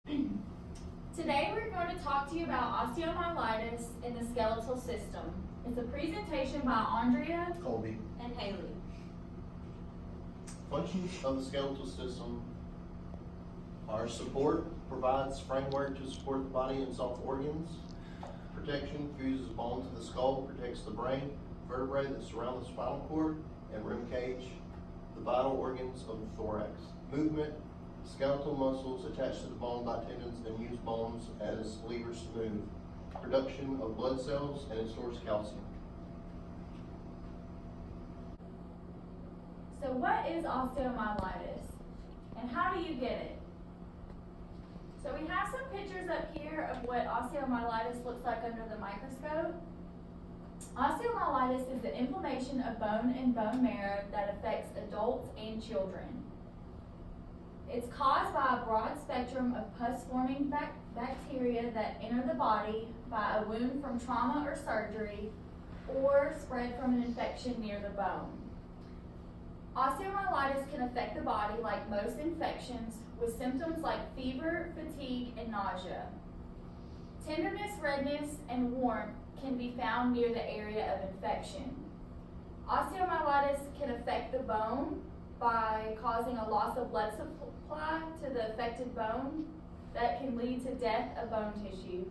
Today we're going to talk to you about osteomyelitis in the skeletal system. It's a presentation by Andrea, Colby. and Haley. Functions of the skeletal system are support, provides framework to support the body and soft organs. Protection, fuses bone to the skull, protects the brain, vertebrae that surround the spinal cord, and rib cage, the vital organs of the thorax. Movement, skeletal muscles attached to the bone by tendons and use bones as levers to move. Production of blood cells, and it stores calcium. So what is osteomyelitis and how do you get it? So we have some pictures up here of what osteomyelitis looks like under the microscope. Osteomyelitis is the inflammation of bone and bone marrow that affects adults and children. It's caused by a broad spectrum of pus-forming bacteria that enter the body by a wound from trauma or surgery, or spread from an infection near the bone. Osteomyelitis can affect the body like most infections, with symptoms like fever, fatigue, and nausea. Tenderness, redness, and warmth can be found near the area of infection. Osteomyelitis can affect the bone by causing a loss of blood supply to the affected bone that can lead to death of bone tissue.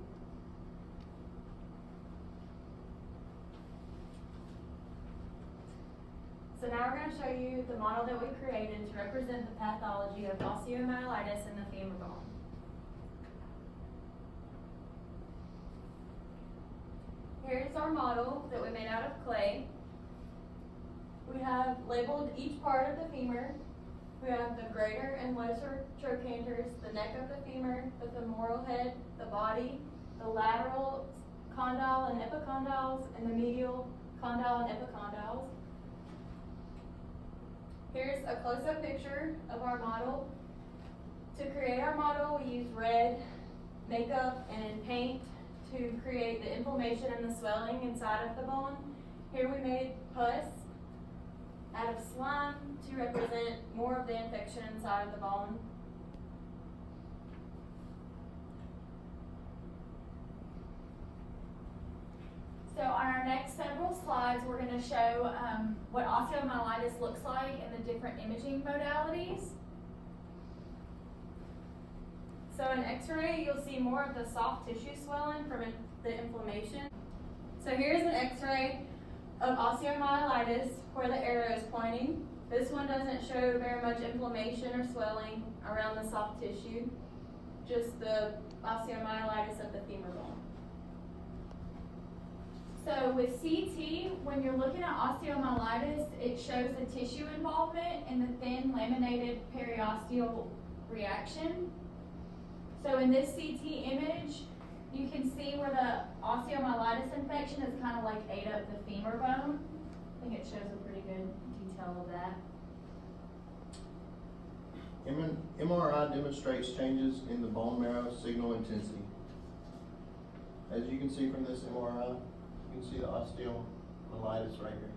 So now we're going to show you the model that we created to represent the pathology of osteomyelitis in the femur bone. Here's our model that we made out of clay. We have labeled each part of the femur. We have the greater and lesser trochanters, the neck of the femur, the femoral head, the body, the lateral condyle and epicondyles, and the medial condyle and epicondyles. Here's a close-up picture of our model. To create our model, we used red makeup and paint to create the inflammation and the swelling inside of the bone. Here we made pus out of slime to represent more of the infection inside of the bone. So on our next several slides, we're going to show what osteomyelitis looks like and the different imaging modalities. So in X-ray, you'll see more of the soft tissue swelling from the inflammation. So here's an X-ray of osteomyelitis where the arrow is pointing. This one doesn't show very much inflammation or swelling around the soft tissue, just the osteomyelitis of the femur bone. So with CT, when you're looking at osteomyelitis, it shows the tissue involvement in the thin laminated periosteal reaction. So in this CT image, you can see where the osteomyelitis infection has kind of like ate up the femur bone. I think it shows a pretty good detail of that. MRI demonstrates changes in the bone marrow signal intensity. As you can see from this MRI, you can see the osteomyelitis right here.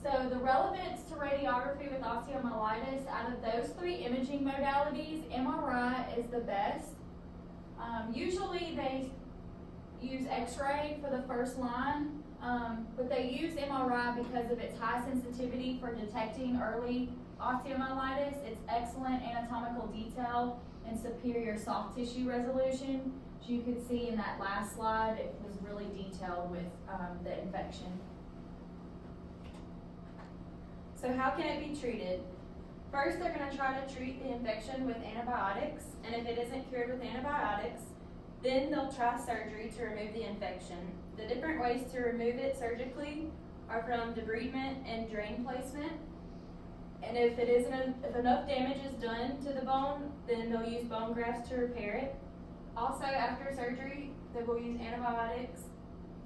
So the relevance to radiography with osteomyelitis, out of those three imaging modalities, MRI is the best. Usually they use X-ray for the first line, but they use MRI because of its high sensitivity for detecting early osteomyelitis, its excellent anatomical detail, and superior soft tissue resolution. As you could see in that last slide, it was really detailed with the infection. So how can it be treated? First, they're going to try to treat the infection with antibiotics, and if it isn't cured with antibiotics, then they'll try surgery to remove the infection. The different ways to remove it surgically are from debridement and drain placement. And if enough damage is done to the bone, then they'll use bone grafts to repair it. Also, after surgery, they will use antibiotics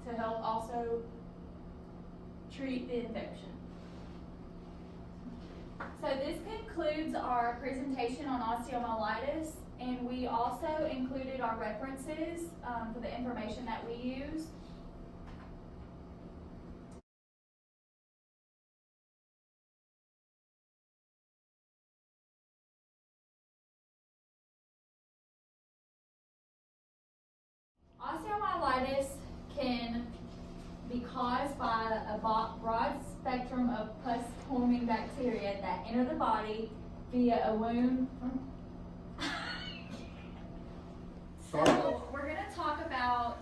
to help also treat the infection. So this concludes our presentation on osteomyelitis, and we also included our references for the information that we use. Osteomyelitis can be caused by a broad spectrum of pus-forming bacteria that enter the body via a wound. So we're going to talk about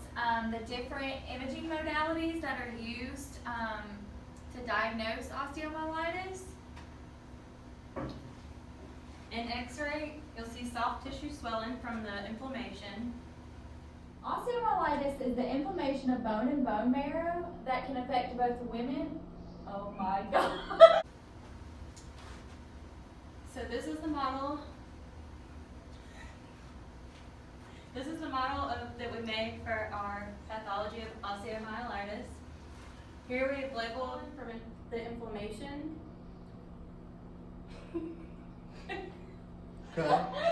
the different imaging modalities that are used to diagnose osteomyelitis. In X-ray, you'll see soft tissue swelling from the inflammation. Osteomyelitis is the inflammation of bone and bone marrow that can affect both women. Oh my God. So this is the model. This is the model that we made for our pathology of osteomyelitis. Here we have labeled from the inflammation. Okay.